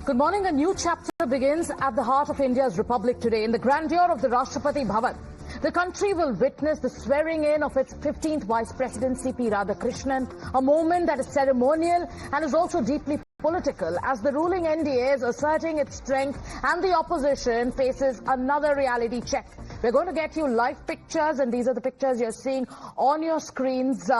Good morning. A new chapter begins at the heart of India's Republic today in the grandeur of the Rashtrapati Bhavan. The country will witness the swearing in of its 15th Vice President C.P. Radhakrishnan, a moment that is ceremonial and is also deeply political as the ruling NDA is asserting its strength and the opposition faces another reality check. We're going to get you live pictures, and these are the pictures you're seeing on your screens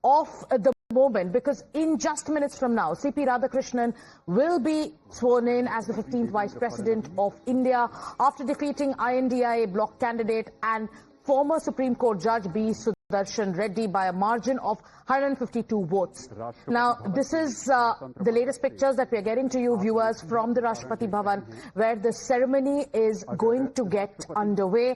of the moment, because in just minutes from now, C.P. Radhakrishnan will be sworn in as the 15th Vice President of India after defeating INDIA bloc candidate and former Supreme Court Judge B. Sudarshan Reddy by a margin of 152 votes. Now, this is the latest pictures that we are getting to you, viewers, from the Rashtrapati Bhavan, where the ceremony is going to get underway.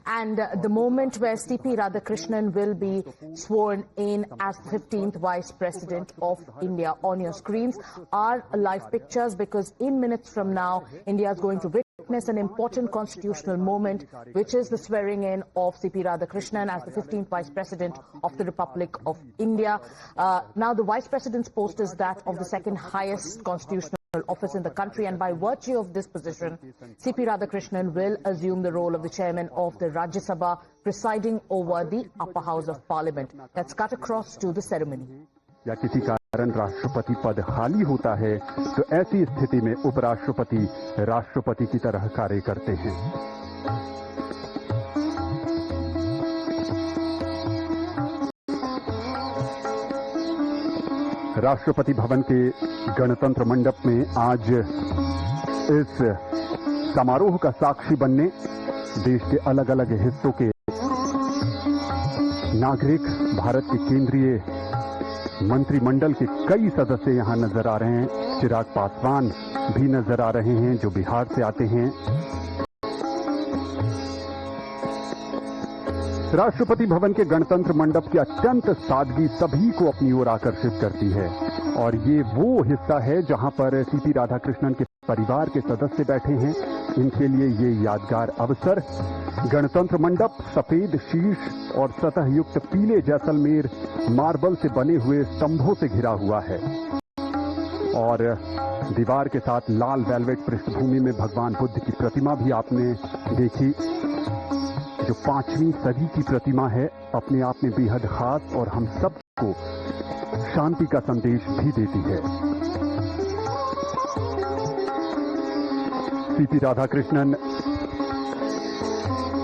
And the moment where C.P. Radhakrishnan will be sworn in as 15th Vice President of India. On your screens are live pictures, because in minutes from now, India is going to witness an important constitutional moment, which is the swearing in of C.P. Radhakrishnan as the 15th Vice President of the Republic of India. Now, the Vice President's post is that of the second highest constitutional office in the country, and by virtue of this position, C.P. Radhakrishnan will assume the role of the chairman of the Rajya Sabha, presiding over the upper house of parliament. Let's cut across to the ceremony. या किसी कारण राष्ट्रपति पद खाली होता है तो ऐसी स्थिति में उपराष्ट्रपति राष्ट्रपति की तरह कार्य करते हैं। राष्ट्रपति भवन के गणतंत्र मंडप में आज इस समारोह का साक्षी बनने देश के अलग अलग हिस्सों के नागरिक, भारत के केंद्रीय मंत्रिमंडल के कई सदस्य यहां नजर आ रहे हैं। चिराग पासवान भी नजर आ रहे हैं, जो बिहार से आते हैं। राष्ट्रपति भवन के गणतंत्र मंडप की अत्यंत सादगी सभी को अपनी ओर आकर्षित करती है, और ये वो हिस्सा है जहां पर सीपी राधाकृष्णन के परिवार के सदस्य बैठे हैं। इनके लिए ये यादगार अवसर। गणतंत्र मंडप सफेद शीर्ष और सतह युक्त पीले जैसलमेर मार्बल से बने हुए स्तंभों से घिरा हुआ है, और दीवार के साथ लाल वेलवेट पृष्ठभूमि में भगवान बुद्ध की प्रतिमा भी आपने देखी, जो 5वीं सदी की प्रतिमा है, अपने आप में बेहद खास और हम सबको शांति का संदेश भी देती है। सीपी राधाकृष्णन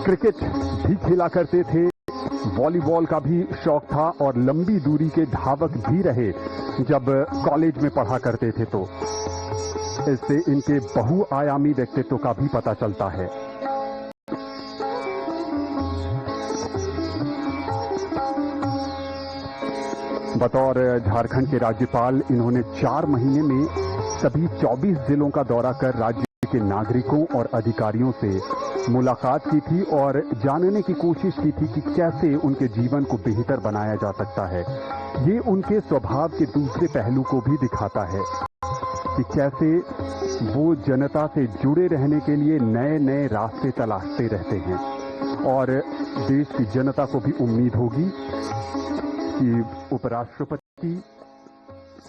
क्रिकेट भी खेला करते थे, वॉलीबॉल का भी शौक था, और लंबी दूरी के धावक भी रहे जब कॉलेज में पढ़ा करते थे। तो इससे इनके बहुआयामी व्यक्तित्व का भी पता चलता है। बतौर झारखंड के राज्यपाल इन्होंने 4 महीने में सभी 24 जिलों का दौरा कर राज्य के नागरिकों और अधिकारियों से मुलाकात की थी और जानने की कोशिश की थी कि कैसे उनके जीवन को बेहतर बनाया जा सकता है। ये उनके स्वभाव के दूसरे पहलू को भी दिखाता है कि कैसे वो जनता से जुड़े रहने के लिए नए नए रास्ते तलाशते रहते हैं, और देश की जनता को भी उम्मीद होगी कि उपराष्ट्रपति।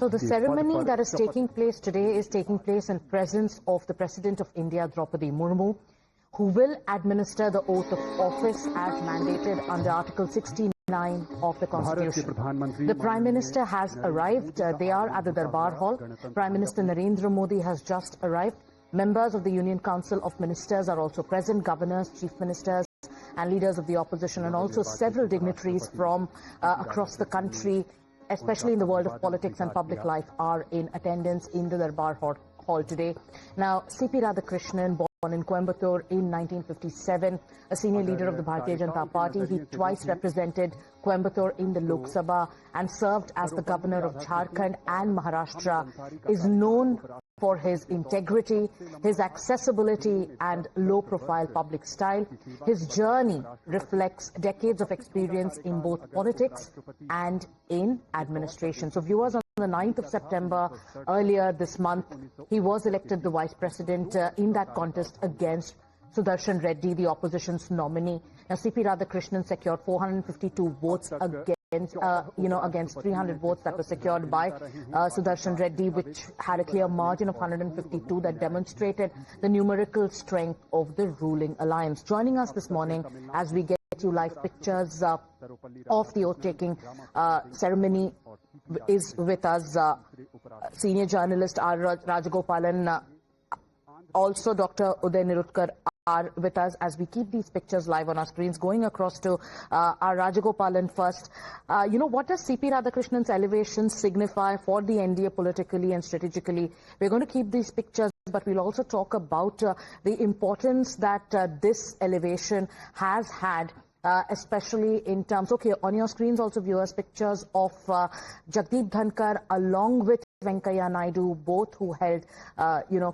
So the ceremony that is taking place today is taking place in presence of the President of India, Draupadi Murmu, who will administer the oath of office as mandated under Article 69 of the Constitution. The Prime Minister has arrived. They are at the Darbar Hall. Prime Minister Narendra Modi has just arrived. Members of the Union Council of Ministers are also present, governors, chief ministers, and leaders of the opposition, and also several dignitaries from across the country, especially in the world of politics and public life, are in attendance in the Darbar Hall today. Now, C.P. Radhakrishnan, born in Coimbatore in 1957, a senior leader of the Bharatiya Janata Party, he twice represented Coimbatore in the Lok Sabha and served as the governor of Jharkhand and Maharashtra, is known for his integrity, his accessibility and low-profile public style. His journey reflects decades of experience in both politics and in administration. So viewers, on the 9th of September, earlier this month, he was elected the Vice President in that contest against Sudarshan Reddy, the opposition's nominee. Now, C.P. Radhakrishnan secured 452 votes against against 300 votes that were secured by Sudarshan Reddy, which had a clear margin of 152 that demonstrated the numerical strength of the ruling alliance. Joining us this morning as we get you live pictures of the oath-taking ceremony is with us senior journalist R. Rajagopalan, also Dr. Uday Nirutkar are with us as we keep these pictures live on our screens. Going across to R. Rajagopalan first. What does C.P. Radhakrishnan's elevation signify for the NDA politically and strategically? We're going to keep these pictures, but we'll also talk about the importance that this elevation has had, especially in terms, on your screens also viewers pictures of Jagdeep Dhankar along with Venkaiah Naidu, both who held,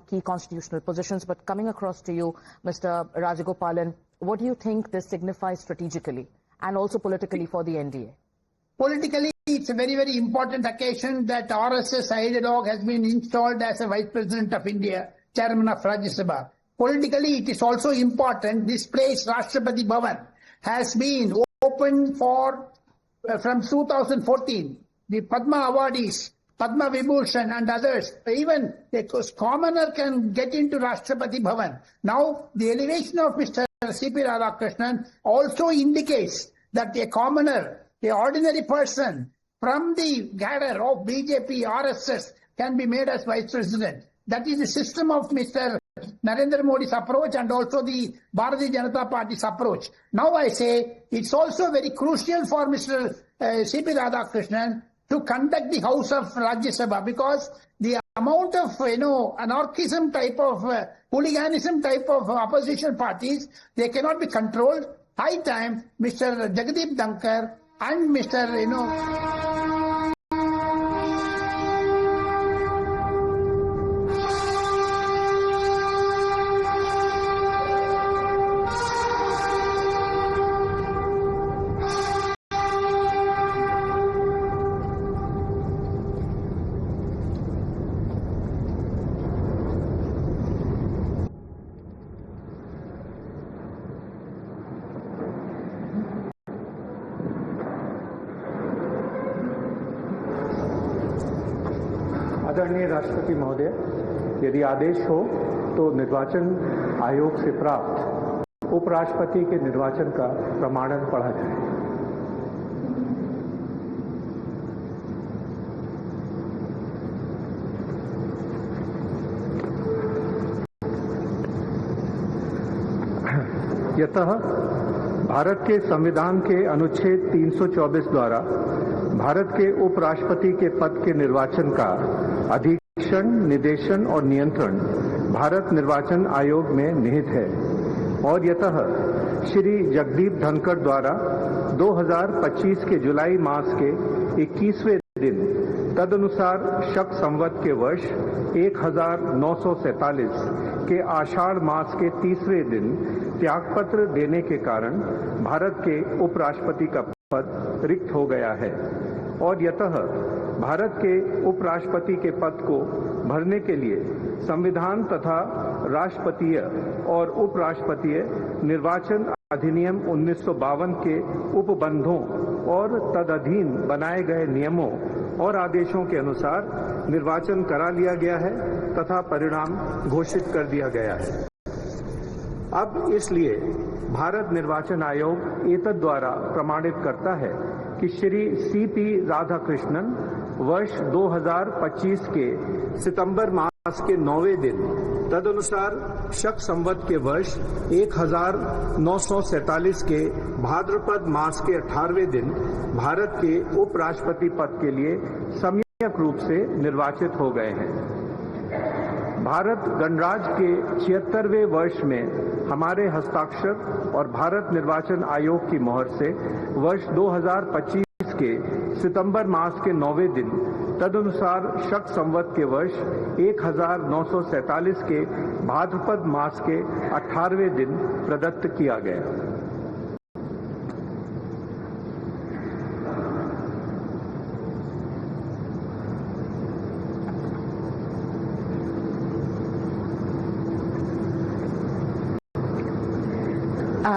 key constitutional positions. But coming across to you, Mr. Rajagopalan, what do you think this signifies strategically and also politically for the NDA? Politically, it's a very, very important occasion that RSS ideologue has been installed as a Vice President of India, Chairman of Rajya Sabha. Politically, it is also important. This place, Rashtrapati Bhavan, has been open for from 2014. The Padma awardees, Padma Vibhushan and others, even a commoner can get into Rashtrapati Bhavan. Now, the elevation of Mr. C.P. Radhakrishnan also indicates that a commoner, an ordinary person from the cadre of BJP, RSS can be made as Vice President. That is the system of Mr. Narendra Modi's approach and also the Bharatiya Janata Party's approach. Now I say it's also very crucial for Mr. C.P. Radhakrishnan to conduct the House of Rajya Sabha, because the amount of, anarchism type of, hooliganism type of opposition parties, they cannot be controlled. High time Mr. Jagdeep Dhankar and Mr. आदरणीय राष्ट्रपति महोदय, यदि आदेश हो तो निर्वाचन आयोग से प्राप्त उपराष्ट्रपति के निर्वाचन का प्रमाणन पढ़ा जाए। यतः भारत के संविधान के अनुच्छेद 324 द्वारा भारत के उपराष्ट्रपति के पद के निर्वाचन का अधीक्षण, निर्देशन और नियंत्रण भारत निर्वाचन आयोग में निहित है और यतः श्री जगदीप धनखड़ द्वारा 2025 के जुलाई मास के 21वें दिन तदनुसार शक संवत के वर्ष 1947 के आषाढ़ मास के 30वें दिन त्यागपत्र देने के कारण भारत के उपराष्ट्रपति का पद रिक्त हो गया है और यतः भारत के उपराष्ट्रपति के पद को भरने के लिए संविधान तथा राष्ट्रपतीय और उपराष्ट्रपतीय निर्वाचन अधिनियम 1952 के उपबंधों और तदधीन बनाए गए नियमों और आदेशों के अनुसार निर्वाचन करा लिया गया है तथा परिणाम घोषित कर दिया गया है। अब इसलिए भारत निर्वाचन आयोग एतद द्वारा प्रमाणित करता है कि श्री C.P. राधाकृष्णन वर्ष 2025 के सितंबर मास के 9वें दिन तदनुसार शक संवत के वर्ष 1947 के भाद्रपद मास के 18वें दिन भारत के उपराष्ट्रपति पद के लिए सम्यक रूप से निर्वाचित हो गए हैं। भारत गणराज्य के 76वें वर्ष में हमारे हस्ताक्षर और भारत निर्वाचन आयोग की मोहर से वर्ष 2025 के सितंबर मास के 9वें दिन तदनुसार शक संवत के वर्ष 1947 के भाद्रपद मास के 18वें दिन प्रदत्त किया गया। I,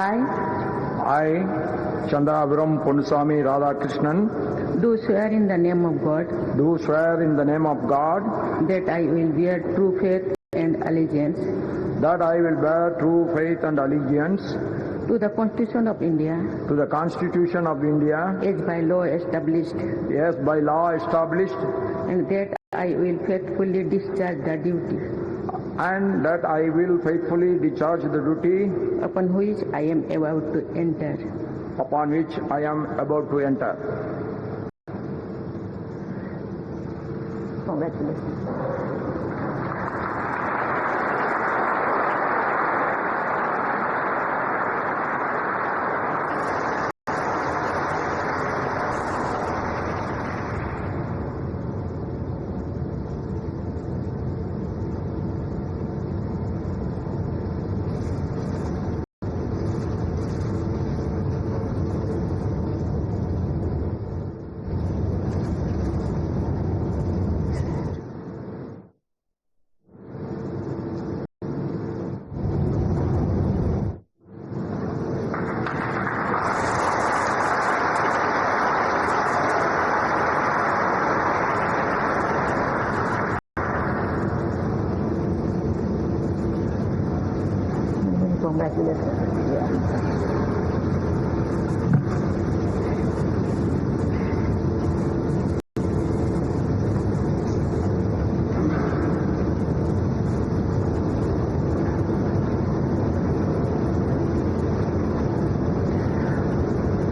I, Chandravaram Ponnuswamy Radhakrishnan, do swear in the name of God do swear in the name of God that I will bear true faith and allegiance that I will bear true faith and allegiance to the Constitution of India to the Constitution of India as by law established, as by law established, and that I will faithfully discharge the duty and that I will faithfully discharge the duty upon which I am about to enter. upon which I am about to enter. Congratulations.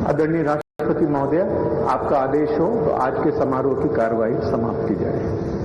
आदरणीय राष्ट्रपति महोदय, आपका आदेश हो तो आज के समारोह की कार्रवाई समाप्त की जाए।